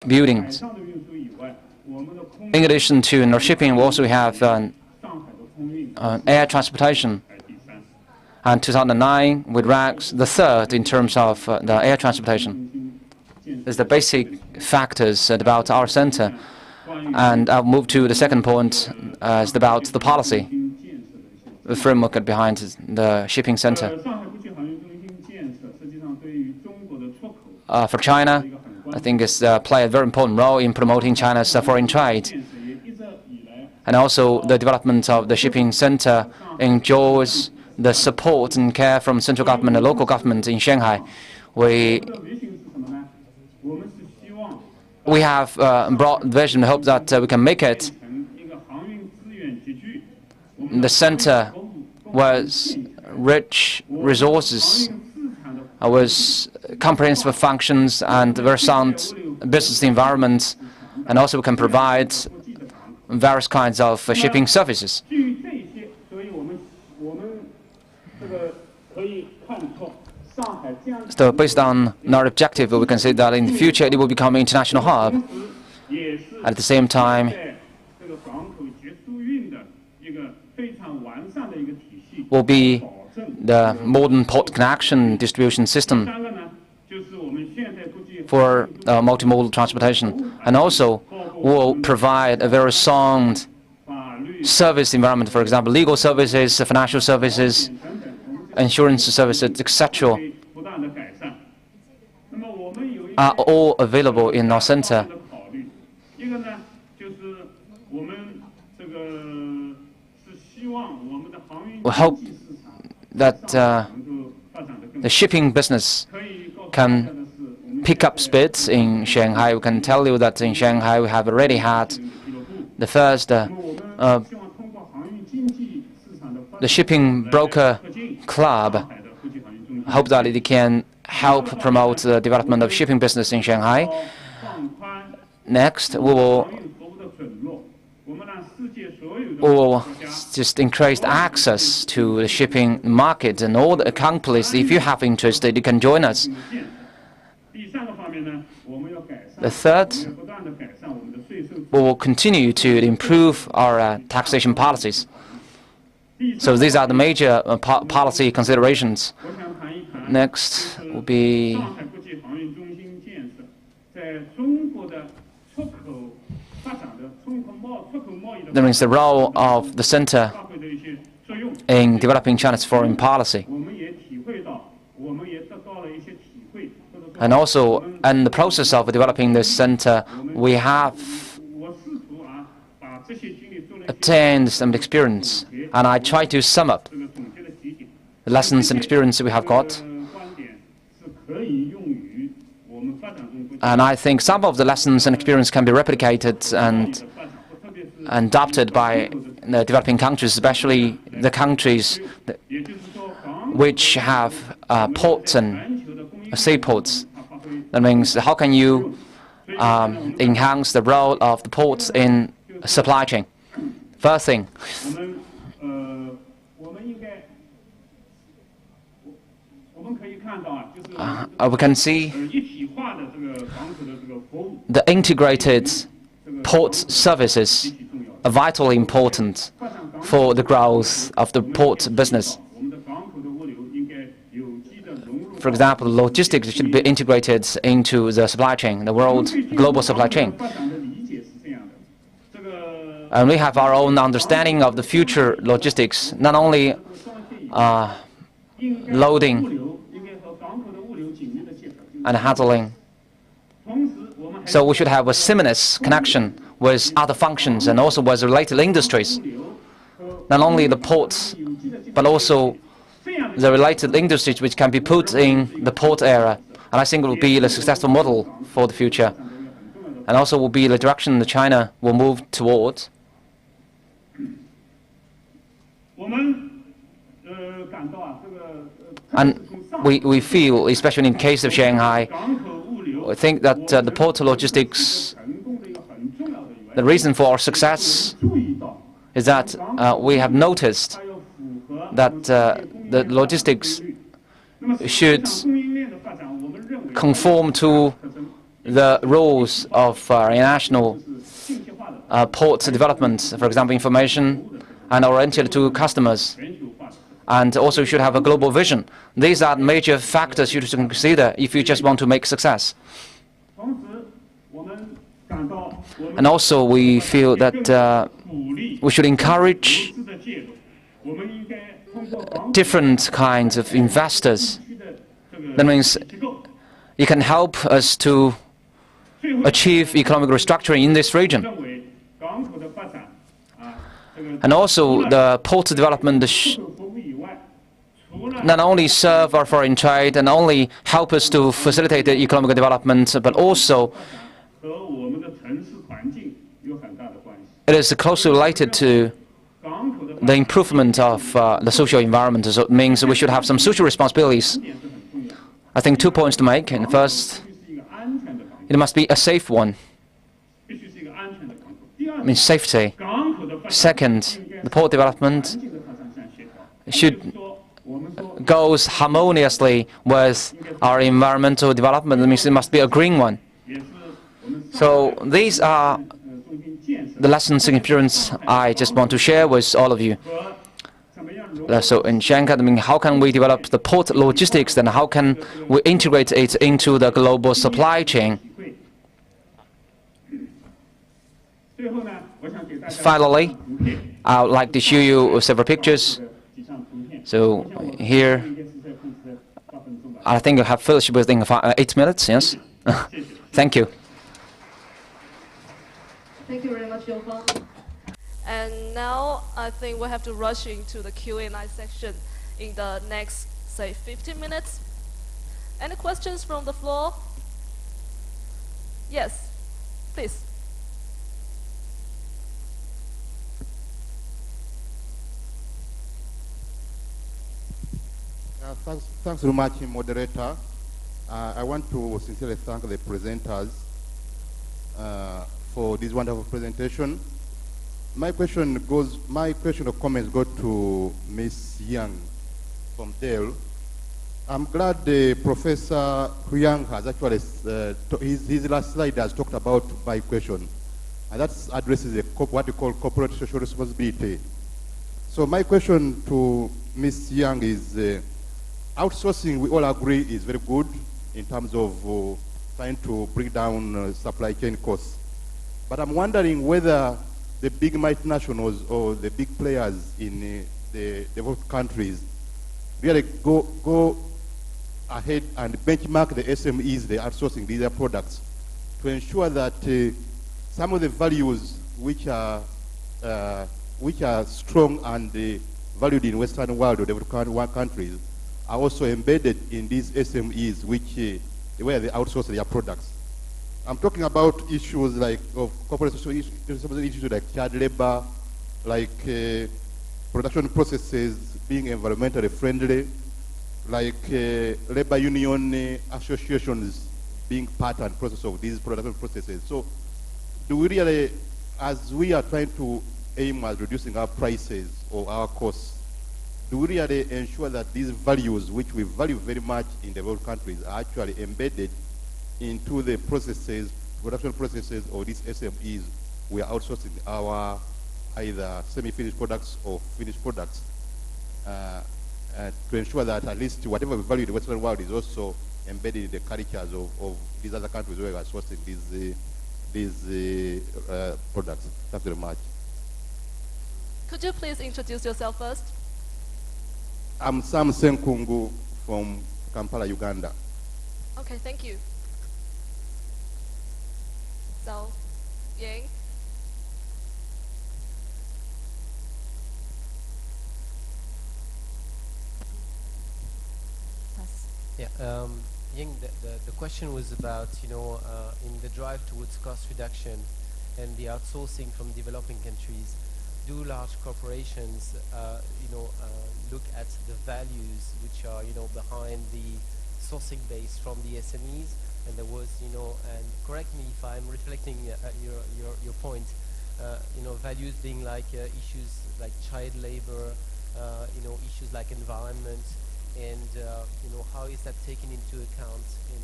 buildings. In addition to shipping, we also have air transportation. And 2009, we ranked the third in terms of the air transportation. It's the basic factors about our center. And I'll move to the second point, is about the policy, the framework behind the shipping center. For China, I think it's play a very important role in promoting China's foreign trade. And also, the development of the shipping center enjoys the support and care from central government and local government in Shanghai. We have broad vision and hope that we can make it. The center was rich resources, with comprehensive functions and very sound business environment, and also we can provide various kinds of shipping services. So based on our objective, we can say that in the future it will become an international hub. At the same time, will be the modern port connection distribution system for multimodal transportation, and also will provide a very sound service environment. For example, legal services, financial services, insurance services, etc., are all available in our center. We hope that the shipping business can pick up speeds in Shanghai. We can tell you that in Shanghai we have already had the first the shipping broker club. I hope that it can help promote the development of shipping business in Shanghai. Next, we will just increase access to the shipping market, and all the companies, if you have interest, you can join us. The third, we will continue to improve our taxation policies. So these are the major policy considerations. Next will be that means the role of the center in developing China's foreign policy. And also, in the process of developing this center, we have obtained some experience, and I try to sum up the lessons and experience we have got. And I think some of the lessons and experience can be replicated and adopted by the developing countries, especially the countries which have ports and seaports. That means, how can you enhance the role of the ports in supply chain? First thing, we can see the integrated port services are vitally important for the growth of the port business. For example, logistics should be integrated into the supply chain, the global supply chain. And we have our own understanding of the future logistics, not only loading and handling. So we should have a seamless connection with other functions and also with related industries. Not only the ports, but also the related industries which can be put in the port area. And I think it will be the successful model for the future. And also will be the direction that China will move towards. And we feel, especially in the case of Shanghai, I think that the port logistics, the reason for our success is that we have noticed that the logistics should conform to the rules of international port development, for example, information, and oriented to customers. And also, you should have a global vision. These are major factors you should consider if you just want to make success. And also, we feel that we should encourage different kinds of investors. That means it can help us to achieve economic restructuring in this region. And also, the port development not only serve our foreign trade and only help us to facilitate the economic development, but also it is closely related to the improvement of the social environment. So it means we should have some social responsibilities. I think 2 points to make. And first, it must be a safe one. I mean safety. Second, the port development should goes harmoniously with our environmental development. That means it must be a green one. So these are the lessons and experience I just want to share with all of you. So in Shanghai, I mean, how can we develop the port logistics, and how can we integrate it into the global supply chain? Finally, I would like to show you several pictures. So here, I think I have finished within 8 minutes, yes? Thank you. Thank you very much, Yongfang. And now I think we have to rush into the Q&A section in the next, say, 15 minutes. Any questions from the floor? Yes, please. Thanks very much, moderator. I want to sincerely thank the presenters for this wonderful presentation. My question or comments go to Ms. Yang from Dell. I'm glad Professor Yang has actually, his last slide has talked about my question, and that addresses what we call corporate social responsibility. So my question to Ms. Yang is, outsourcing, we all agree, is very good in terms of trying to bring down supply chain costs. But I'm wondering whether the big multinationals or the big players in the developed countries really go ahead and benchmark the SMEs, the outsourcing these products, to ensure that some of the values which are strong and valued in Western world or developed countries are also embedded in these SMEs, where they outsource their products. I'm talking about issues like corporate social issues like child labor, like production processes being environmentally friendly, like labor union associations being part and process of these production processes. So do we really, as we are trying to aim at reducing our prices or our costs, do we really ensure that these values, which we value very much in developed countries, are actually embedded into the processes, production processes, or these SMEs we are outsourcing our either semi-finished products or finished products, to ensure that at least whatever we value in the Western world is also embedded in the cultures of these other countries where we are sourcing these products. Thank you very much. Could you please introduce yourself first? I'm Sam Senkungu from Kampala, Uganda. Okay, thank you. So, Yang? Yeah, Ying, the question was about, in the drive towards cost reduction and the outsourcing from developing countries, do large corporations, look at the values which are, behind the sourcing base from the SMEs? And there was, and correct me if I'm reflecting your point, values being like issues like child labor, issues like environment, and how is that taken into account in